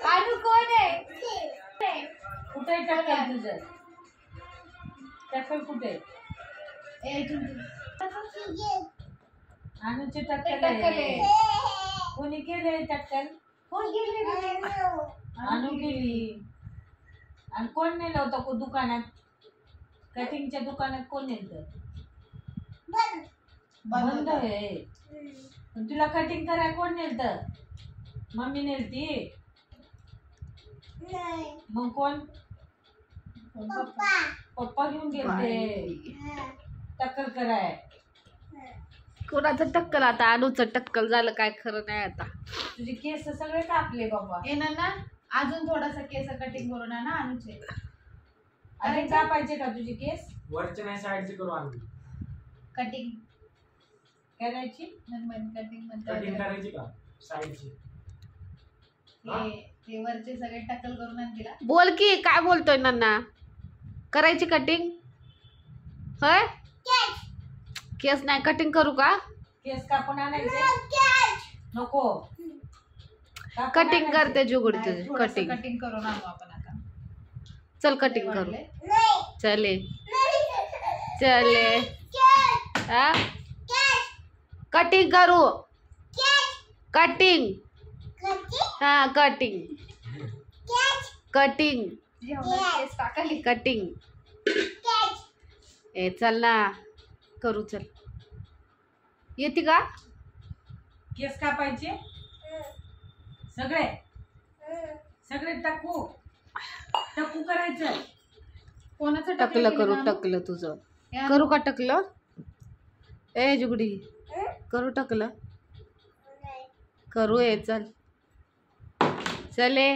अनु कोण आहे? कुठे टक्कल तुझं? टक्कल कुठे? अनुची टक्कल आहे. कोणी केले टक्कल? अनु केली. आणि कोण नेलं होतं दुकानात? कटिंगच्या दुकानात कोण नेलं? बंद आहे. तुला कटिंग करायला कोण नेलं? मम्मी नेलती. मग कोण? पप्पा घेऊन गेलते टक्कल कराय. कोणाचं टक्कल? आता अनुचं टक्कल झालं काय खरं नाही. आता तुझे केस सगळे कापले बाबा. येणार ना अजून थोडासा केस कटिंग करून ना अनुचे. अरे कापायचे का तुझे केस? वरचे नाही साईडचे करू आम्ही. कटिंग करायची. कटिंग कटिंग करायची का साईडची? ते वरचे सगळे टक्कल करून आण तिला. बोल की काय बोलतोय नाना? करायची कटिंग? होय केस नाही कटिंग करू का? केस कापून आणायचे नको. कटिंग करते जुगुडी तुझी. कटिंग कटिंग करून आणू आपण आता. चल कटिंग करू. चले चले हा कटिंग करू. कटिंग हा कटिंग कटिंग केस टाकली. कटिंग. ए चल ना करू. चल येते का? केस कापायचे सगळे सगळे टाकू करायचं. कोणाचं टकलं करू. टकलं तुझं करू का? टकलं ए जुगडी करू. टकलं करू. ए चल चले